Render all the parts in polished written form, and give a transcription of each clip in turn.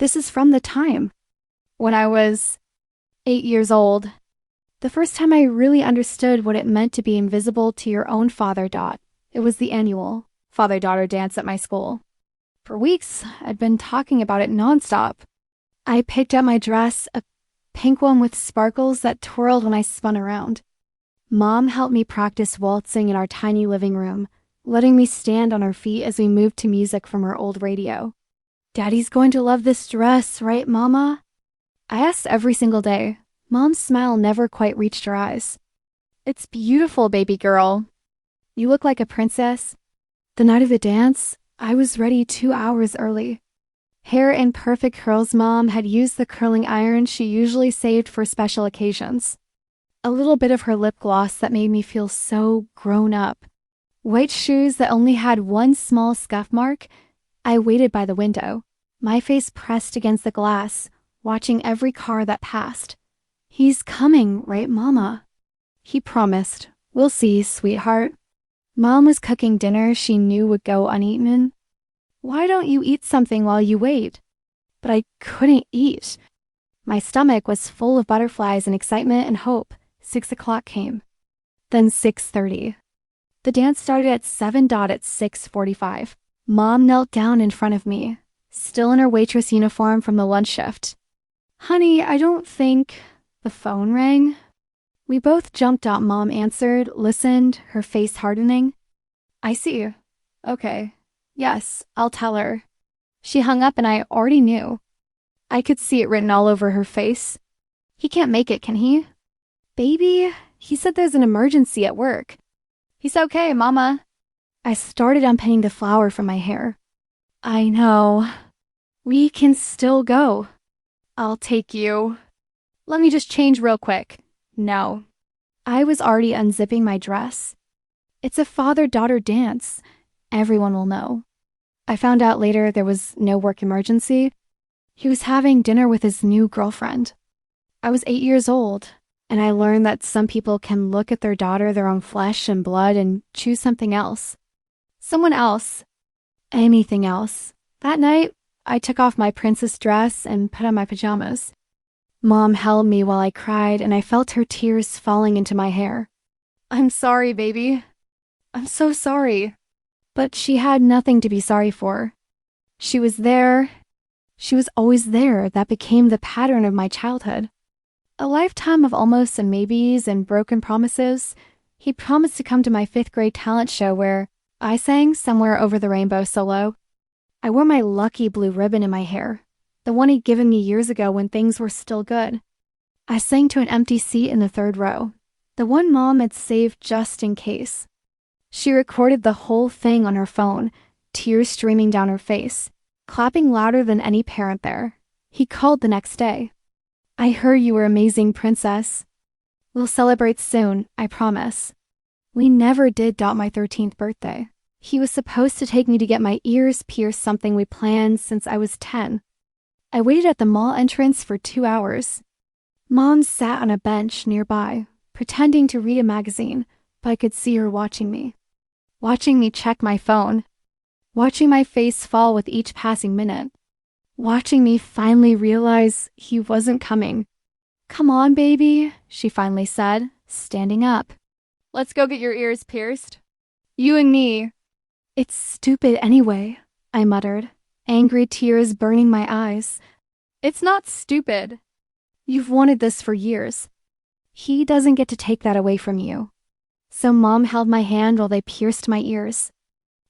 This is from the time when I was 8 years old. The first time I really understood what it meant to be invisible to your own father. It was the annual father-daughter dance at my school. For weeks, I'd been talking about it nonstop. I picked up my dress, a pink one with sparkles that twirled when I spun around. Mom helped me practice waltzing in our tiny living room, letting me stand on our feet as we moved to music from her old radio. "Daddy's going to love this dress, right, Mama?" I asked every single day. Mom's smile never quite reached her eyes. "It's beautiful, baby girl. You look like a princess." The night of the dance, I was ready 2 hours early. Hair in perfect curls, Mom had used the curling iron she usually saved for special occasions. A little bit of her lip gloss that made me feel so grown up. White shoes that only had one small scuff mark. I waited by the window, my face pressed against the glass, watching every car that passed. "He's coming, right, Mama?" He promised. "We'll see, sweetheart." Mom was cooking dinner she knew would go uneaten. "Why don't you eat something while you wait?" But I couldn't eat. My stomach was full of butterflies and excitement and hope. 6 o'clock came. Then 6:30. The dance started at 7. At 6:45. Mom knelt down in front of me, still in her waitress uniform from the lunch shift. "Honey, I don't think..." The phone rang. We both jumped up. Mom answered, listened, her face hardening. "I see. Okay. Yes, I'll tell her." She hung up and I already knew. I could see it written all over her face. "He can't make it, can he?" "Baby, he said there's an emergency at work." "He's okay, Mama." I started unpinning the flower from my hair. "I know. We can still go." "I'll take you." "Let me just change real quick." "No." I was already unzipping my dress. "It's a father-daughter dance. Everyone will know." I found out later there was no work emergency. He was having dinner with his new girlfriend. I was 8 years old, and I learned that some people can look at their daughter, their own flesh and blood, and choose something else. Someone else. Anything else. That night, I took off my princess dress and put on my pajamas. Mom held me while I cried, and I felt her tears falling into my hair. "I'm sorry, baby. I'm so sorry." But she had nothing to be sorry for. She was there. She was always there. That became the pattern of my childhood. A lifetime of almosts and maybes and broken promises. He promised to come to my 5th grade talent show where I sang Somewhere Over the Rainbow solo. I wore my lucky blue ribbon in my hair, the one he'd given me years ago when things were still good. I sang to an empty seat in the 3rd row, the one Mom had saved just in case. She recorded the whole thing on her phone, tears streaming down her face, clapping louder than any parent there. He called the next day. "I heard you were amazing, princess. We'll celebrate soon, I promise." We never did my 13th birthday. He was supposed to take me to get my ears pierced, something we planned since I was 10. I waited at the mall entrance for 2 hours. Mom sat on a bench nearby, pretending to read a magazine, but I could see her watching me check my phone, watching my face fall with each passing minute, watching me finally realize he wasn't coming. "Come on, baby," she finally said, standing up. "Let's go get your ears pierced. You and me." "It's stupid anyway," I muttered, angry tears burning my eyes. "It's not stupid. You've wanted this for years. He doesn't get to take that away from you." So Mom held my hand while they pierced my ears.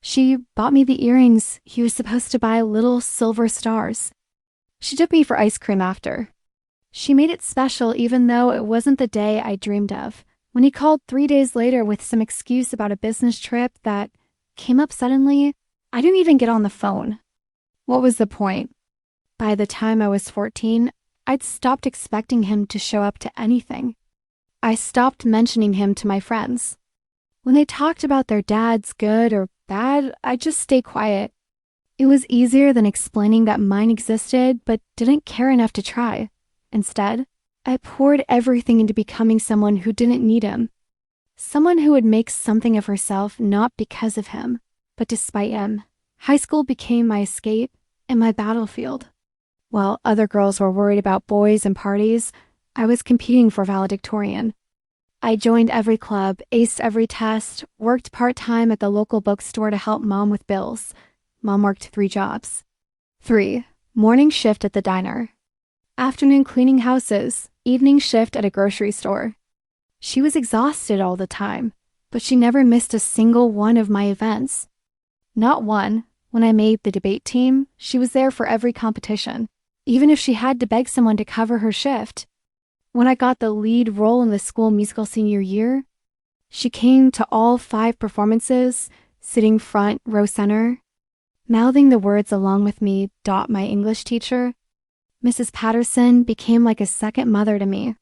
She bought me the earrings he was supposed to buy, little silver stars. She took me for ice cream after. She made it special even though it wasn't the day I dreamed of. When he called 3 days later with some excuse about a business trip that came up suddenly, I didn't even get on the phone. What was the point? By the time I was 14, I'd stopped expecting him to show up to anything. I stopped mentioning him to my friends. When they talked about their dads, good or bad, I'd just stay quiet. It was easier than explaining that mine existed but didn't care enough to try. Instead, I poured everything into becoming someone who didn't need him. Someone who would make something of herself not because of him, but despite him. High school became my escape and my battlefield. While other girls were worried about boys and parties, I was competing for valedictorian. I joined every club, aced every test, worked part-time at the local bookstore to help Mom with bills. Mom worked 3 jobs. 3. Morning shift at the diner. Afternoon cleaning houses, evening shift at a grocery store. She was exhausted all the time, but she never missed a single one of my events. Not one. When I made the debate team, she was there for every competition, even if she had to beg someone to cover her shift. When I got the lead role in the school musical senior year, she came to all 5 performances, sitting front row center, mouthing the words along with me, Dot, my English teacher. Mrs. Patterson became like a second mother to me.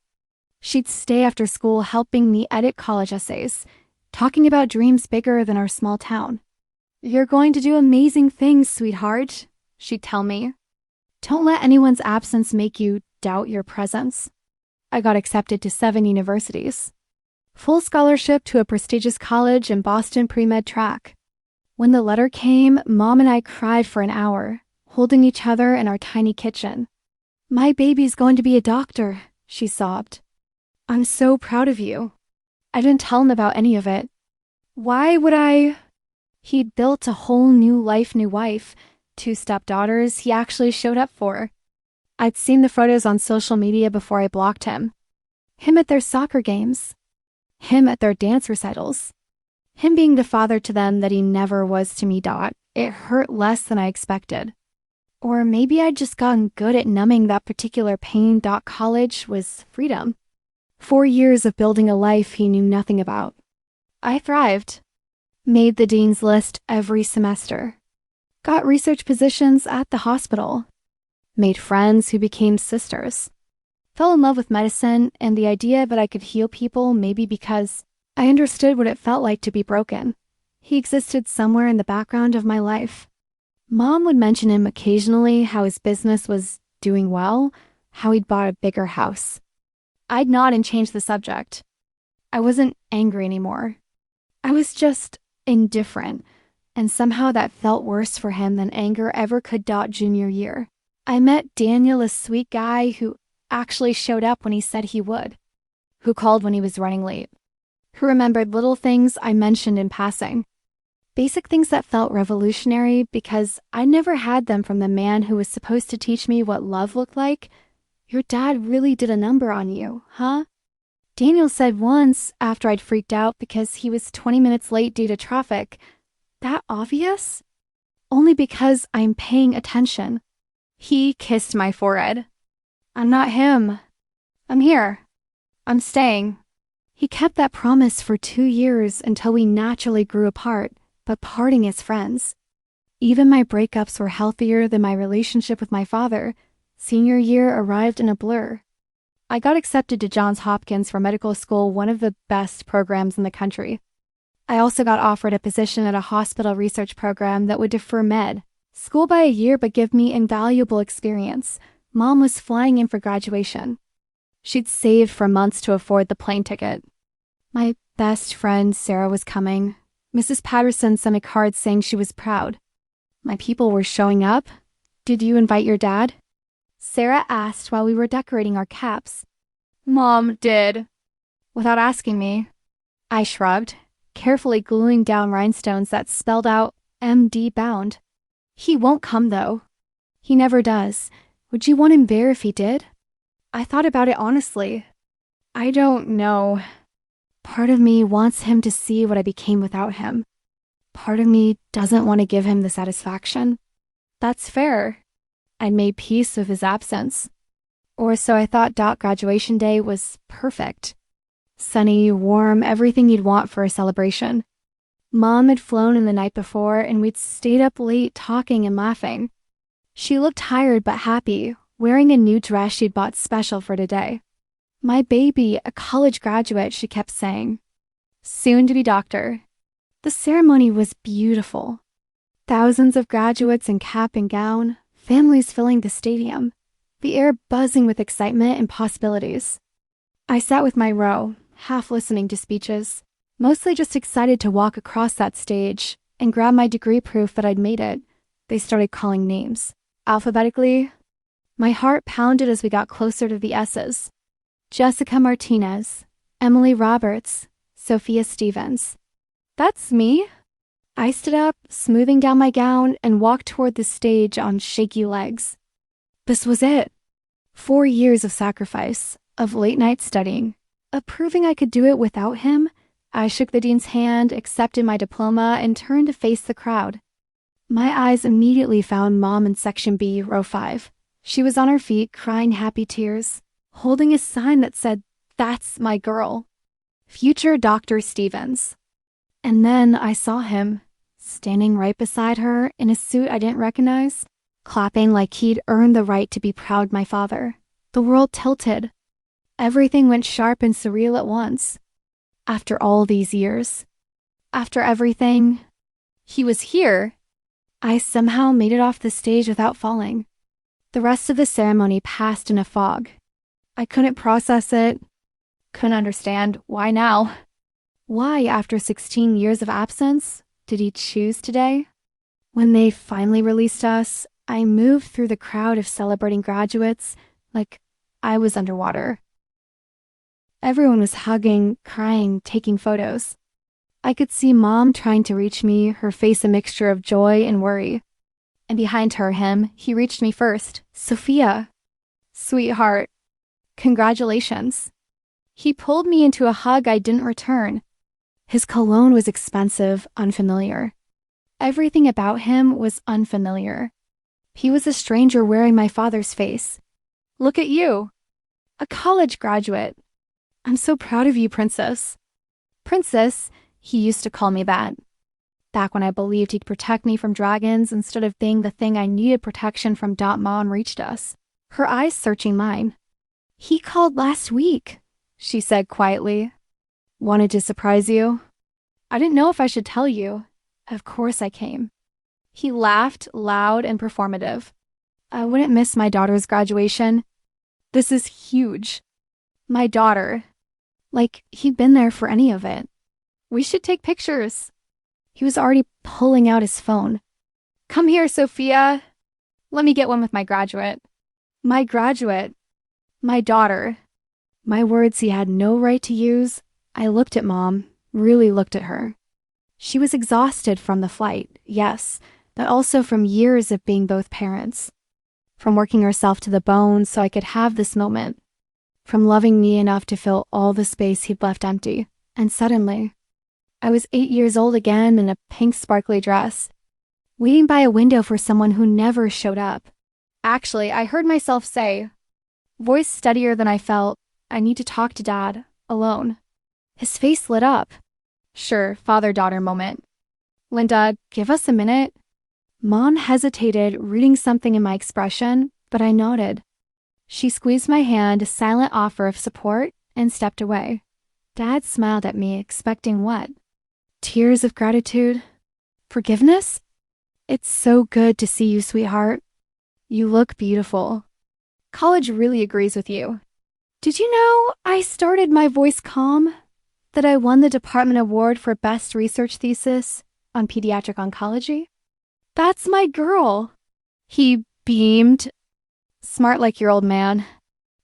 She'd stay after school helping me edit college essays, talking about dreams bigger than our small town. "You're going to do amazing things, sweetheart," she'd tell me. "Don't let anyone's absence make you doubt your presence." I got accepted to 7 universities. Full scholarship to a prestigious college in Boston pre-med track. When the letter came, Mom and I cried for an hour, holding each other in our tiny kitchen. "My baby's going to be a doctor," she sobbed. "I'm so proud of you." I didn't tell him about any of it. Why would I? He'd built a whole new life, new wife, 2 stepdaughters he actually showed up for. I'd seen the photos on social media before I blocked him. Him at their soccer games. Him at their dance recitals. Him being the father to them that he never was to me, Dot. It hurt less than I expected. Or maybe I'd just gotten good at numbing that particular pain. College was freedom. 4 years of building a life he knew nothing about. I thrived. Made the dean's list every semester. Got research positions at the hospital. Made friends who became sisters. Fell in love with medicine and the idea that I could heal people, maybe because I understood what it felt like to be broken. He existed somewhere in the background of my life. Mom would mention him occasionally, how his business was doing well, how he'd bought a bigger house. I'd nod and change the subject. I wasn't angry anymore. I was just indifferent, and somehow that felt worse for him than anger ever could. Junior year. I met Daniel, a sweet guy who actually showed up when he said he would, who called when he was running late, who remembered little things I mentioned in passing. Basic things that felt revolutionary because I never had them from the man who was supposed to teach me what love looked like. "Your dad really did a number on you, huh?" Daniel said once after I'd freaked out because he was 20 minutes late due to traffic. "That obvious?" "Only because I'm paying attention." He kissed my forehead. "I'm not him. I'm here. I'm staying." He kept that promise for 2 years until we naturally grew apart, but parting as friends. Even my breakups were healthier than my relationship with my father. Senior year arrived in a blur. I got accepted to Johns Hopkins for medical school, one of the best programs in the country. I also got offered a position at a hospital research program that would defer med school by a year but give me invaluable experience. Mom was flying in for graduation. She'd saved for months to afford the plane ticket. My best friend, Sarah, was coming. Mrs. Patterson sent a card saying she was proud. My people were showing up. "Did you invite your dad?" Sarah asked while we were decorating our caps. "Mom did." Without asking me. I shrugged, carefully gluing down rhinestones that spelled out MD bound. "He won't come, though." "He never does. Would you want him there if he did?" I thought about it honestly. I don't know. Part of me wants him to see what I became without him. Part of me doesn't want to give him the satisfaction. That's fair. I'd made peace with his absence. Or so I thought. Graduation day was perfect. Sunny, warm, everything you'd want for a celebration. Mom had flown in the night before, and we'd stayed up late talking and laughing. She looked tired but happy, wearing a new dress she'd bought special for today. "My baby, a college graduate," she kept saying. "Soon to be doctor." The ceremony was beautiful. Thousands of graduates in cap and gown, families filling the stadium, the air buzzing with excitement and possibilities. I sat with my row, half listening to speeches, mostly just excited to walk across that stage and grab my degree proof that I'd made it. They started calling names. Alphabetically. My heart pounded as we got closer to the S's. Jessica Martinez, Emily Roberts, Sophia Stevens. That's me. I stood up, smoothing down my gown, and walked toward the stage on shaky legs. This was it. 4 years of sacrifice, of late-night studying, of proving I could do it without him. I shook the dean's hand, accepted my diploma, and turned to face the crowd. My eyes immediately found Mom in Section B, Row 5. She was on her feet, crying happy tears, holding a sign that said, "That's my girl. Future Dr. Stevens." And then I saw him, standing right beside her in a suit I didn't recognize, clapping like he'd earned the right to be proud my father. The world tilted. Everything went sharp and surreal at once. After all these years, after everything, he was here. I somehow made it off the stage without falling. The rest of the ceremony passed in a fog. I couldn't process it, couldn't understand why now. Why, after 16 years of absence, did he choose today? When they finally released us, I moved through the crowd of celebrating graduates like I was underwater. Everyone was hugging, crying, taking photos. I could see Mom trying to reach me, her face a mixture of joy and worry. And behind her, him, he reached me first. "Sophia, sweetheart, congratulations." He pulled me into a hug I didn't return. His cologne was expensive, unfamiliar. Everything about him was unfamiliar. He was a stranger wearing my father's face. "Look at you, a college graduate. I'm so proud of you, Princess." Princess, he used to call me that. Back when I believed he'd protect me from dragons instead of being the thing I needed protection from. Mom reached us, her eyes searching mine. "He called last week," she said quietly. "Wanted to surprise you? I didn't know if I should tell you. Of course I came." He laughed, loud and performative. "I wouldn't miss my daughter's graduation. This is huge. My daughter. Like he'd been there for any of it. We should take pictures." He was already pulling out his phone. "Come here, Sophia. Let me get one with my graduate." My graduate. My daughter. My words he had no right to use. I looked at Mom, really looked at her. She was exhausted from the flight, yes, but also from years of being both parents. From working herself to the bone so I could have this moment. From loving me enough to fill all the space he'd left empty. And suddenly, I was 8 years old again in a pink sparkly dress, waiting by a window for someone who never showed up. Actually, I heard myself say, voice steadier than I felt, "I need to talk to Dad, alone." His face lit up. Sure, father-daughter moment. "Linda, give us a minute." Mom hesitated, reading something in my expression, but I nodded. She squeezed my hand, a silent offer of support, and stepped away. Dad smiled at me, expecting what? Tears of gratitude? Forgiveness? "It's so good to see you, sweetheart. You look beautiful. College really agrees with you. Did you know I started my voice calm? That I won the department award for best research thesis on pediatric oncology? That's my girl." He beamed. "Smart like your old man.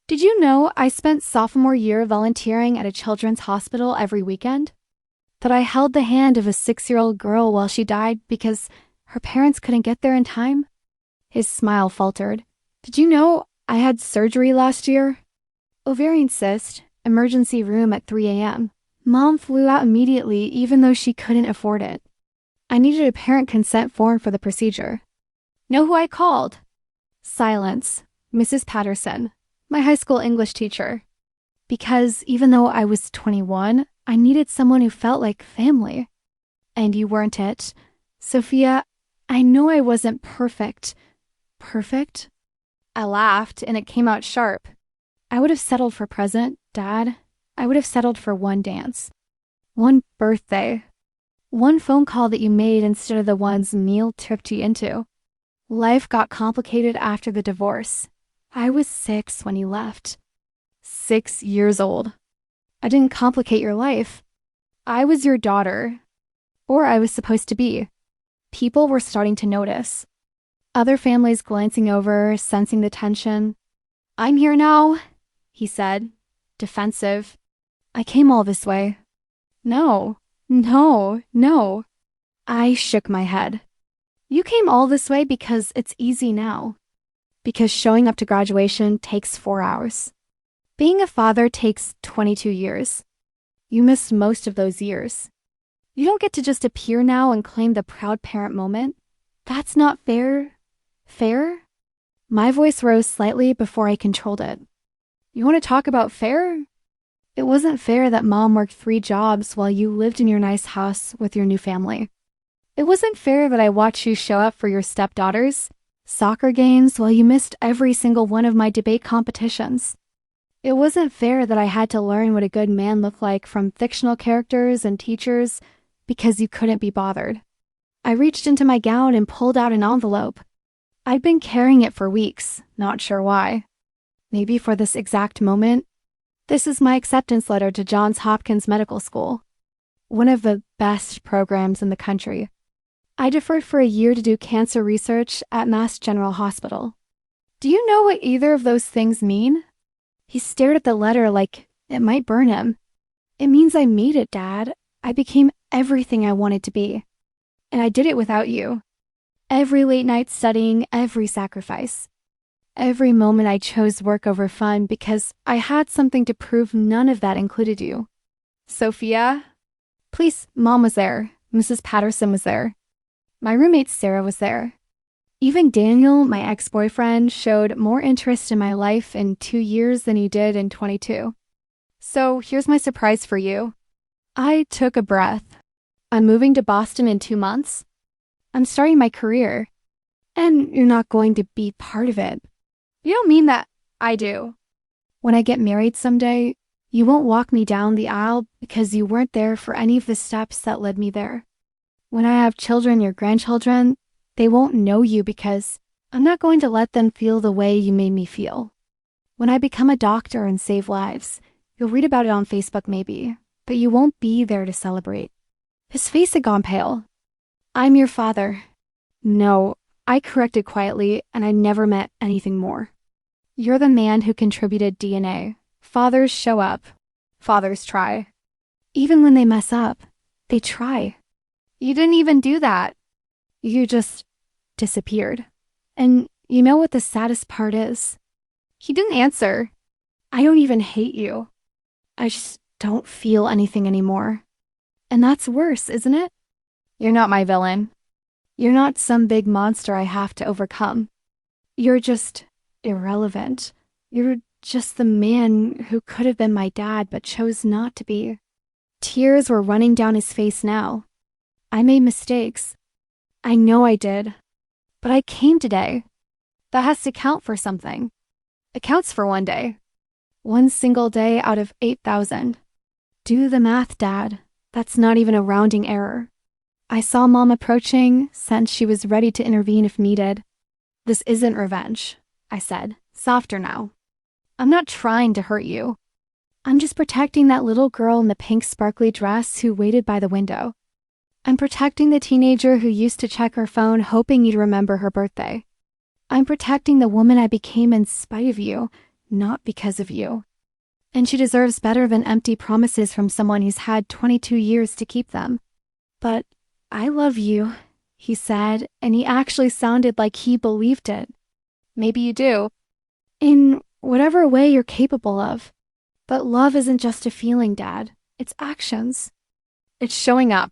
Did you know I spent sophomore year volunteering at a children's hospital every weekend? That I held the hand of a 6-year-old girl while she died because her parents couldn't get there in time?" His smile faltered. "Did you know I had surgery last year? Ovarian cyst, emergency room at 3 a.m. Mom flew out immediately even though she couldn't afford it. I needed a parent consent form for the procedure. Know who I called?" Silence. Mrs. Patterson, my high school English teacher. Because even though I was 21, I needed someone who felt like family. "And you weren't it. Sophia, I know I wasn't perfect." "Perfect?" I laughed, and it came out sharp. "I would have settled for present, Dad. I would have settled for one dance. One birthday. One phone call that you made instead of the ones Neil tripped you into. Life got complicated after the divorce. I was 6 when you left. 6 years old. I didn't complicate your life. I was your daughter. Or I was supposed to be. People were starting to notice. Other families glancing over, sensing the tension. "I'm here now," he said, defensive. "I came all this way." "No, no, no." I shook my head. "You came all this way because it's easy now. Because showing up to graduation takes 4 hours. Being a father takes 22 years. You missed most of those years. You don't get to just appear now and claim the proud parent moment. That's not fair." "Fair?" My voice rose slightly before I controlled it. "You want to talk about fair? It wasn't fair that Mom worked 3 jobs while you lived in your nice house with your new family. It wasn't fair that I watched you show up for your stepdaughters' soccer games while you missed every single one of my debate competitions. It wasn't fair that I had to learn what a good man looked like from fictional characters and teachers because you couldn't be bothered." I reached into my gown and pulled out an envelope. I'd been carrying it for weeks, not sure why. Maybe for this exact moment. This is my acceptance letter to Johns Hopkins Medical School, one of the best programs in the country. I deferred for a year to do cancer research at Mass General Hospital. Do you know what either of those things mean? He stared at the letter like it might burn him. "It means I made it, Dad. I became everything I wanted to be. And I did it without you. Every late night studying, every sacrifice. Every moment I chose work over fun because I had something to prove none of that included you. Sophia?" Please, Mom was there. Mrs. Patterson was there. My roommate Sarah was there. Even Daniel, my ex-boyfriend, showed more interest in my life in 2 years than he did in 22. So here's my surprise for you. I took a breath. I'm moving to Boston in 2 months. I'm starting my career. And you're not going to be part of it. You don't mean that. I do. When I get married someday, you won't walk me down the aisle because you weren't there for any of the steps that led me there. When I have children or grandchildren, they won't know you because I'm not going to let them feel the way you made me feel. When I become a doctor and save lives, you'll read about it on Facebook maybe, but you won't be there to celebrate." His face had gone pale. "I'm your father." "No," I corrected quietly, and I never meant anything more. "You're the man who contributed DNA. Fathers show up. Fathers try. Even when they mess up, they try. You didn't even do that. You just disappeared. And you know what the saddest part is?" He didn't answer. "I don't even hate you. I just don't feel anything anymore. And that's worse, isn't it? You're not my villain. You're not some big monster I have to overcome. You're just irrelevant. You're just the man who could have been my dad but chose not to be." Tears were running down his face now. "I made mistakes. I know I did. But I came today. That has to count for something. It counts for one day. One single day out of 8,000. Do the math, Dad. That's not even a rounding error. I saw Mom approaching, sensed she was ready to intervene if needed. This isn't revenge," I said, softer now. "I'm not trying to hurt you. I'm just protecting that little girl in the pink sparkly dress who waited by the window. I'm protecting the teenager who used to check her phone hoping you'd remember her birthday. I'm protecting the woman I became in spite of you, not because of you. And she deserves better than empty promises from someone who's had 22 years to keep them." "But I love you," he said, and he actually sounded like he believed it. "Maybe you do. In whatever way you're capable of. But love isn't just a feeling, Dad. It's actions. It's showing up.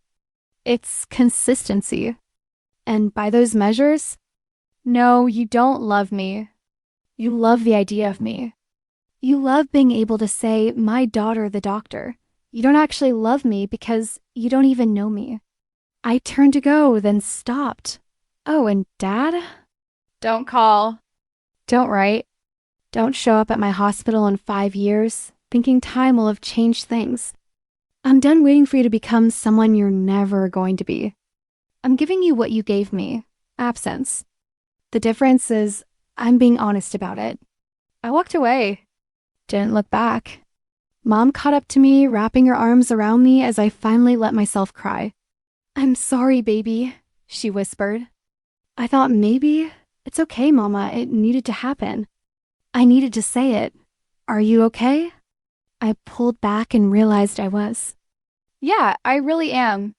It's consistency. And by those measures, no, you don't love me. You love the idea of me. You love being able to say, 'My daughter, the doctor.' You don't actually love me because you don't even know me." I turned to go, then stopped. "Oh, and Dad?" "Don't call. Don't write. Don't show up at my hospital in 5 years, thinking time will have changed things. I'm done waiting for you to become someone you're never going to be. I'm giving you what you gave me, absence. The difference is I'm being honest about it." I walked away. Didn't look back. Mom caught up to me, wrapping her arms around me as I finally let myself cry. "I'm sorry, baby," she whispered. I thought maybe It's okay, Mama. It needed to happen. I needed to say it. Are you okay? I pulled back and realized I was. Yeah, I really am.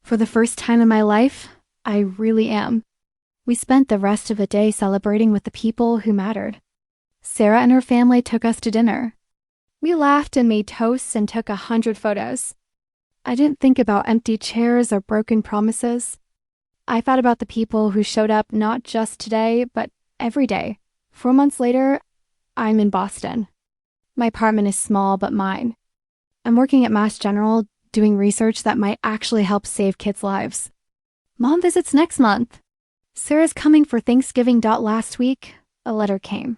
For the first time in my life, I really am. We spent the rest of the day celebrating with the people who mattered. Sarah and her family took us to dinner. We laughed and made toasts and took 100 photos. I didn't think about empty chairs or broken promises. I thought about the people who showed up not just today, but every day. 4 months later, I'm in Boston. My apartment is small, but mine. I'm working at Mass General, doing research that might actually help save kids' lives. Mom visits next month. Sarah's coming for Thanksgiving. Last week, a letter came.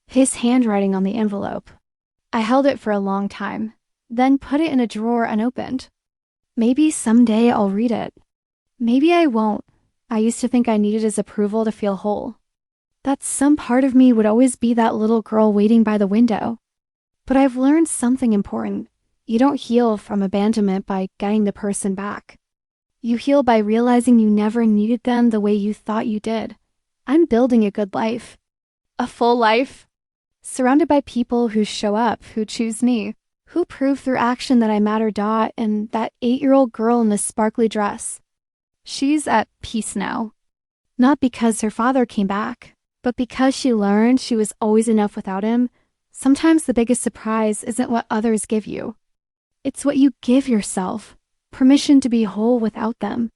His handwriting on the envelope. I held it for a long time, then put it in a drawer unopened. Maybe someday I'll read it. Maybe I won't. I used to think I needed his approval to feel whole. That some part of me would always be that little girl waiting by the window. But I've learned something important. You don't heal from abandonment by getting the person back. You heal by realizing you never needed them the way you thought you did. I'm building a good life. A full life. Surrounded by people who show up, who choose me, who prove through action that I matter. And that 8-year-old girl in the sparkly dress. She's at peace now. Not because her father came back, but because she learned she was always enough without him. Sometimes the biggest surprise isn't what others give you. It's what you give yourself. Permission to be whole without them.